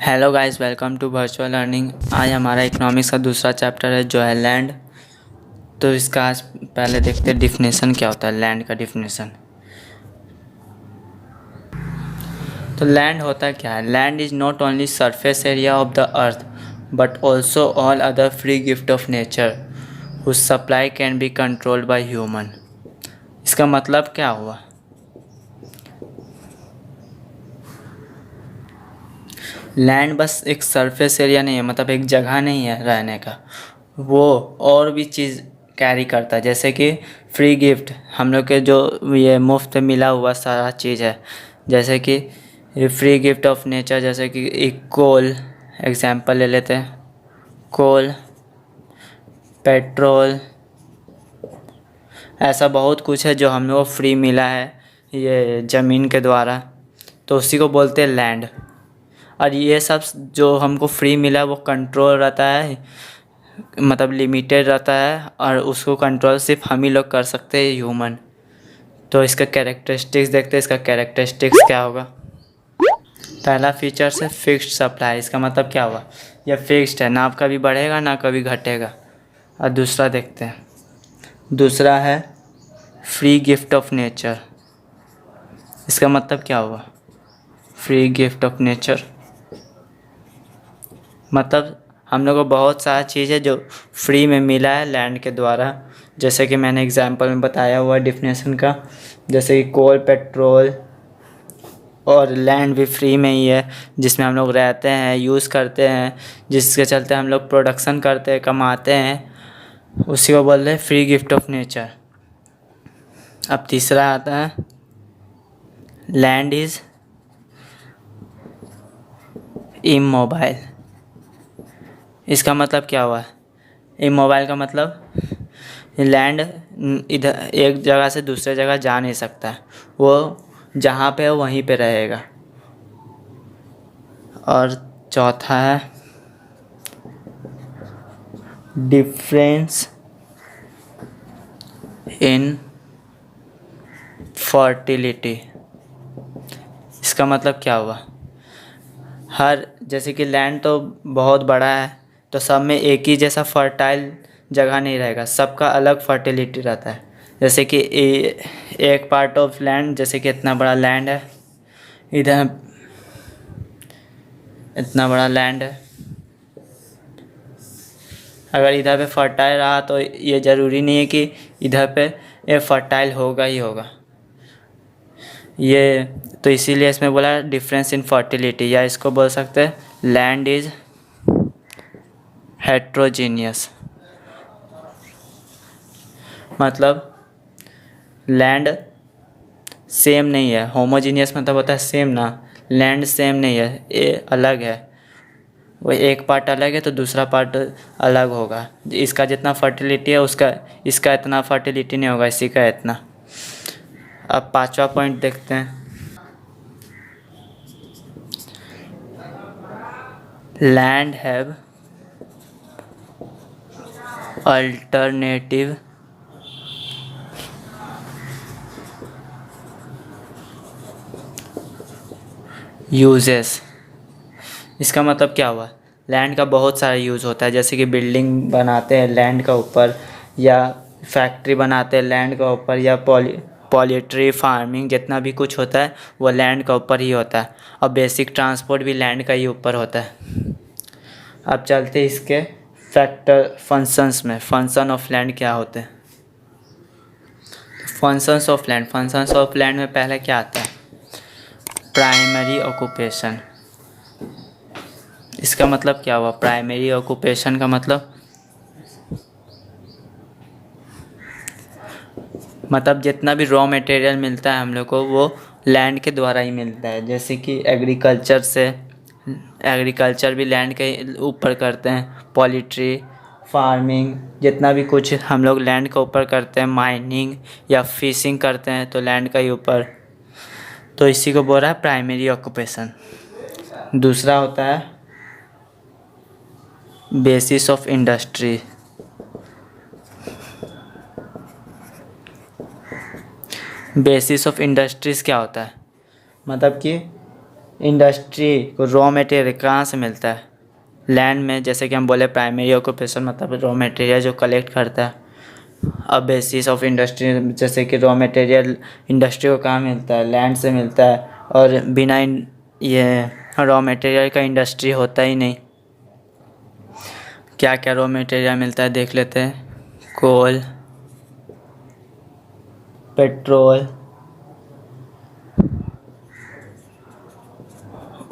Hello guys, welcome to virtual learning. आज हमारा economics का दूसरा चैप्टर है जो है लैंड। तो इसका आज पहले देखते हैं डिफिनेशन क्या होता है लैंड का डिफिनेशन। तो लैंड होता क्या है? Land is not only surface area of the earth but also all other free gift of nature whose supply can be controlled by human. इसका मतलब क्या हुआ? लैंड बस एक सरफेस एरिया नहीं है, मतलब एक जगह नहीं है रहने का। वो और भी चीज़ कैरी करता है, जैसे कि फ्री गिफ्ट, हम लोग के जो ये मुफ्त में मिला हुआ सारा चीज़ है। जैसे कि फ्री गिफ्ट ऑफ नेचर, जैसे कि एक कोल एग्जांपल ले लेते हैं। कोल, पेट्रोल, ऐसा बहुत कुछ है जो हम लोग को फ्री मिला है ये ज़मीन के द्वारा, तो उसी को बोलते हैं लैंड। और ये सब जो हमको फ्री मिला वो कंट्रोल रहता है, मतलब लिमिटेड रहता है, और उसको कंट्रोल सिर्फ हम ही लोग कर सकते हैं, ह्यूमन। तो इसका कैरेक्टरिस्टिक्स देखते हैं। इसका कैरेक्टरिस्टिक्स क्या होगा? पहला फीचर है फिक्स्ड सप्लाई। इसका मतलब क्या हुआ? यह फिक्स्ड है, ना कभी बढ़ेगा ना कभी घटेगा। और दूसरा देखते हैं। दूसरा है फ्री गिफ्ट ऑफ नेचर। इसका मतलब क्या हुआ? फ्री गिफ्ट ऑफ नेचर मतलब हम लोग को बहुत सारा चीज़ है जो फ्री में मिला है लैंड के द्वारा, जैसे कि मैंने एग्जांपल में बताया हुआ डिफिनेशन का। जैसे कि कोल, पेट्रोल और लैंड भी फ्री में ही है, जिसमें हम लोग रहते हैं, यूज़ करते हैं, जिसके चलते हम लोग प्रोडक्शन करते हैं, कमाते हैं। उसी को बोल रहे हैं फ्री गिफ्ट ऑफ नेचर। अब तीसरा आता है लैंड इज़ इमोबाइल। इसका मतलब क्या हुआ? इमोबाइल का मतलब लैंड इधर एक जगह से दूसरे जगह जा नहीं सकता, वो जहाँ पे है वहीं पे रहेगा। और चौथा है डिफरेंस इन फर्टिलिटी। इसका मतलब क्या हुआ? हर जैसे कि लैंड तो बहुत बड़ा है, तो सब में एक ही जैसा फर्टाइल जगह नहीं रहेगा, सबका अलग फर्टिलिटी रहता है। जैसे कि एक पार्ट ऑफ लैंड, जैसे कि इतना बड़ा लैंड है, इधर इतना बड़ा लैंड है, अगर इधर पे फर्टाइल रहा तो ये ज़रूरी नहीं है कि इधर पे ये फर्टाइल होगा ही होगा। ये तो इसीलिए इसमें बोला डिफरेंस इन फर्टिलिटी, या इसको बोल सकते हैं लैंड इज़ हेट्रोजीनियस। मतलब लैंड सेम नहीं है। होमोजीनियस मतलब होता है सेम ना, लैंड सेम नहीं है, ये अलग है। वो एक पार्ट अलग है तो दूसरा पार्ट अलग होगा। इसका जितना फर्टिलिटी है उसका इसका इतना फर्टिलिटी नहीं होगा, इसी का इतना। अब पांचवा पॉइंट देखते हैं। Land have alternative uses. इसका मतलब क्या हुआ? लैंड का बहुत सारा यूज़ होता है, जैसे कि बिल्डिंग बनाते हैं लैंड का ऊपर, या फैक्ट्री बनाते हैं लैंड का ऊपर, या पोल्ट्री फार्मिंग, जितना भी कुछ होता है वो लैंड का ऊपर ही होता है। और बेसिक ट्रांसपोर्ट भी लैंड का ही ऊपर होता है। अब चलते इसके फैक्टर फंक्शंस में। फंक्शन ऑफ लैंड क्या होते हैं? फंक्शंस ऑफ लैंड में पहले क्या आता है? Primary occupation. इसका मतलब क्या हुआ? प्राइमरी ऑक्यूपेशन का मतलब जितना भी रॉ मटेरियल मिलता है हम लोग को वो लैंड के द्वारा ही मिलता है। जैसे कि एग्रीकल्चर भी लैंड के ऊपर करते हैं। पोल्ट्री फार्मिंग, जितना भी कुछ हम लोग लैंड के ऊपर करते हैं। माइनिंग या फिशिंग करते हैं तो लैंड का ही ऊपर। तो इसी को बोल रहा है प्राइमरी ऑक्यूपेशन। दूसरा होता है basis of industry. Basis of industries क्या होता है? मतलब कि इंडस्ट्री को रॉ मटेरियल कहाँ से मिलता है? लैंड में। जैसे कि हम बोले प्राइमरी ऑक्यूपेशन मतलब रॉ मटेरियल जो कलेक्ट करता है। अब बेसिस ऑफ इंडस्ट्री, जैसे कि रॉ मटेरियल इंडस्ट्री को कहाँ मिलता है? लैंड से मिलता है। और बिना ये रॉ मटेरियल का इंडस्ट्री होता ही नहीं। क्या क्या रॉ मटेरियल मिलता है देख लेते हैं। कोल, पेट्रोल,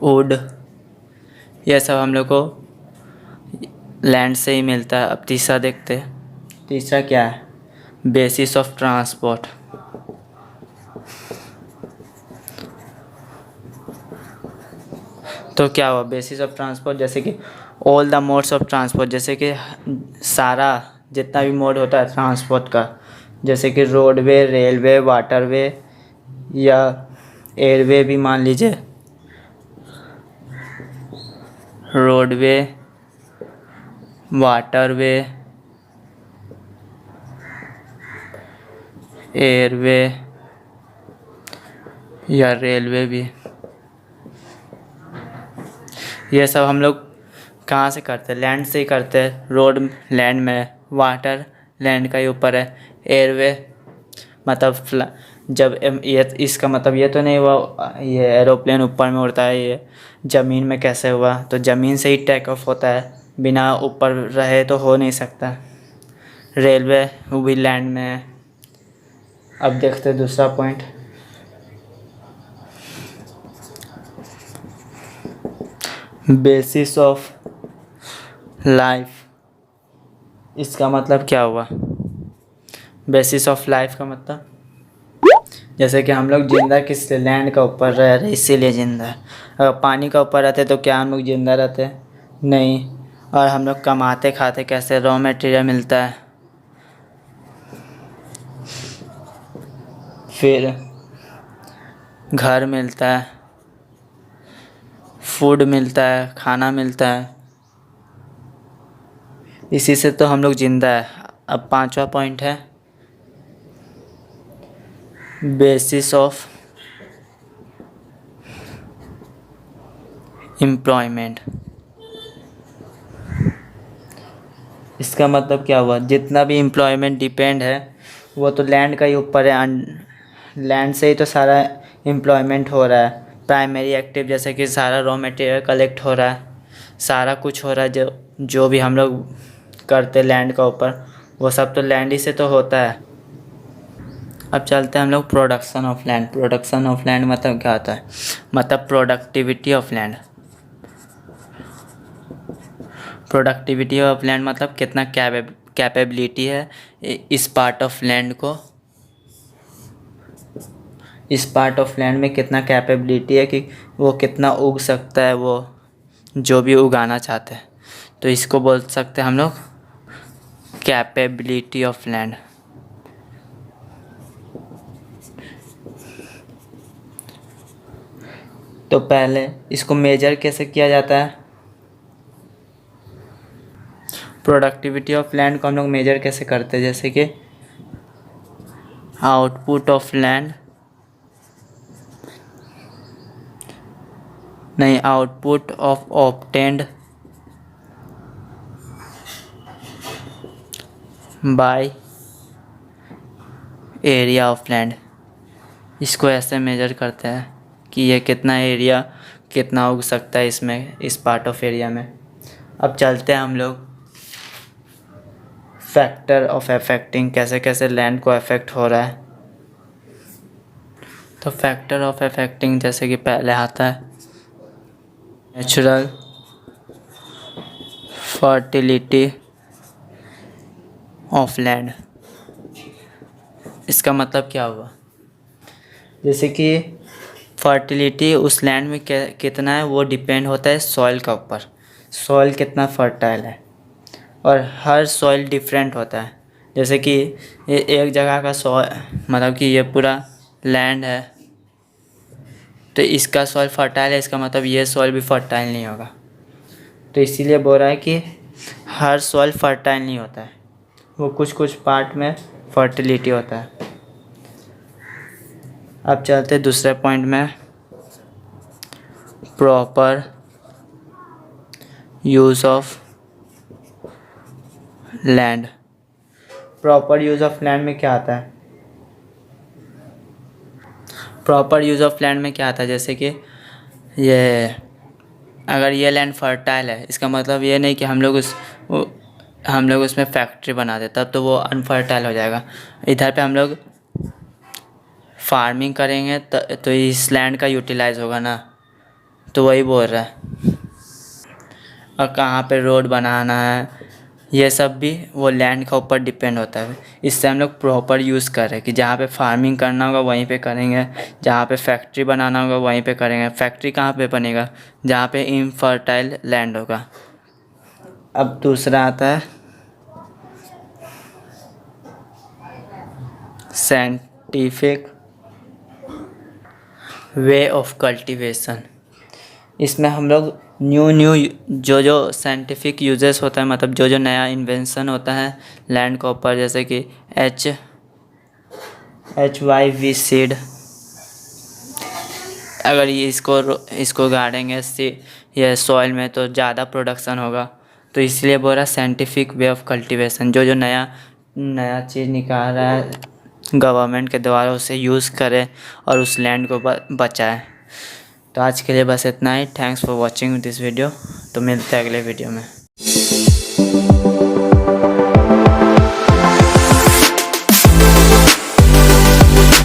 वुड, यह सब हम लोग को लैंड से ही मिलता है। अब तीसरा देखते हैं। तीसरा क्या है? Basis of transport. तो क्या हुआ बेसिस ऑफ ट्रांसपोर्ट? जैसे कि all the modes of transport, जैसे कि सारा जितना भी मोड होता है ट्रांसपोर्ट का, जैसे कि रोडवे, रेलवे, वाटरवे या एयरवे भी मान लीजिए। रोडवे, वाटरवे, एयरवे या रेलवे भी, ये सब हम लोग कहाँ से करते हैं? लैंड से ही करते हैं। रोड लैंड में, वाटर लैंड का ही ऊपर है, एयरवे मतलब जब ये इसका मतलब ये तो नहीं हुआ ये एरोप्लेन ऊपर में उड़ता है, ये ज़मीन में कैसे हुआ? तो ज़मीन से ही टेक ऑफ होता है, बिना ऊपर रहे तो हो नहीं सकता। रेलवे वो भी लैंड में है। अब देखते हैं दूसरा पॉइंट। बेसिस ऑफ लाइफ, इसका मतलब क्या हुआ? बेसिस ऑफ लाइफ का मतलब जैसे कि हम लोग जिंदा किस लिए? लैंड का ऊपर रह रहे इसीलिए जिंदा है। अगर पानी का ऊपर रहते तो क्या हम लोग जिंदा रहते? नहीं। और हम लोग कमाते खाते कैसे? रॉ मटेरियल मिलता है, फिर घर मिलता है, फूड मिलता है, खाना मिलता है, इसी से तो हम लोग जिंदा है। अब पांचवा पॉइंट है बेसिस ऑफ एम्प्लॉयमेंट। इसका मतलब क्या हुआ? जितना भी एम्प्लॉयमेंट डिपेंड है वो तो लैंड का ही ऊपर है। लैंड से ही तो सारा एम्प्लॉयमेंट हो रहा है। प्राइमरी एक्टिव जैसे कि सारा रॉ मटेरियल कलेक्ट हो रहा है, सारा कुछ हो रहा है। जो भी हम लोग करते लैंड का ऊपर, वो सब तो लैंड ही से तो होता है। अब चलते हैं हम लोग production of land. Production of land मतलब क्या होता है? मतलब productivity of land. Productivity of land मतलब कितना कैपेबिलिटी है इस पार्ट ऑफ लैंड को, इस पार्ट ऑफ लैंड में कितना कैपेबिलिटी है कि वो कितना उग सकता है, वो जो भी उगाना चाहते हैं। तो इसको बोल सकते हैं हम लोग कैपेबिलिटी ऑफ लैंड। तो पहले इसको मेजर कैसे किया जाता है? प्रोडक्टिविटी ऑफ लैंड को हम लोग मेजर कैसे करते हैं? जैसे कि आउटपुट ऑफ लैंड, नहीं, output of obtained by area of land. इसको ऐसे मेजर करते हैं कि ये कितना एरिया, कितना उग सकता है इसमें, इस पार्ट ऑफ एरिया में। अब चलते हैं हम लोग फैक्टर ऑफ अफेक्टिंग, कैसे कैसे लैंड को अफेक्ट हो रहा है। तो फैक्टर ऑफ अफेक्टिंग जैसे कि पहले आता है नेचुरल फर्टिलिटी ऑफ लैंड। इसका मतलब क्या हुआ? जैसे कि फर्टिलिटी उस लैंड में कितना है वो डिपेंड होता है सॉइल का ऊपर। सॉइल कितना फर्टाइल है, और हर सॉइल डिफरेंट होता है। जैसे कि ये एक जगह का सॉइल, मतलब कि ये पूरा लैंड है तो इसका सॉइल फर्टाइल है, इसका मतलब ये सॉइल भी फर्टाइल नहीं होगा। तो इसीलिए बोल रहा है कि हर सॉइल फर्टाइल नहीं होता है, वो कुछ कुछ पार्ट में फर्टिलिटी होता है। अब चलते दूसरे पॉइंट में, proper use of land. Proper use of land में क्या आता है? प्रॉपर यूज़ ऑफ लैंड में क्या आता है, जैसे कि ये अगर ये लैंड फर्टाइल है, इसका मतलब ये नहीं कि हम लोग उसमें फैक्ट्री बना दे, तब तो वो अनफर्टाइल हो जाएगा। इधर पे हम लोग फार्मिंग करेंगे तो इस लैंड का यूटिलाइज होगा ना, तो वही बोल रहा है। और कहाँ पे रोड बनाना है, ये सब भी वो लैंड के ऊपर डिपेंड होता है। इससे हम लोग प्रॉपर यूज़ करें कि जहाँ पे फार्मिंग करना होगा वहीं पे करेंगे, जहाँ पे फैक्ट्री बनाना होगा वहीं पे करेंगे। फैक्ट्री कहाँ पे बनेगा? जहाँ पे इनफर्टाइल लैंड होगा। अब दूसरा आता है साइंटिफिक वे ऑफ कल्टीवेशन। इसमें हम लोग न्यू जो साइंटिफिक यूजेस होता है, मतलब जो नया इन्वेंशन होता है लैंड के ऊपर, जैसे कि HYV सीड, अगर ये इसको गाड़ेंगे ये सॉइल में तो ज़्यादा प्रोडक्शन होगा। तो इसलिए बोल रहा साइंटिफिक वे ऑफ कल्टीवेशन, जो नया चीज़ निकाल रहा है गवर्नमेंट के द्वारा, उसे यूज़ करें और उस लैंड को बचाएं। तो आज के लिए बस इतना ही। Thanks for watching this video. तो मिलते हैं अगले वीडियो में।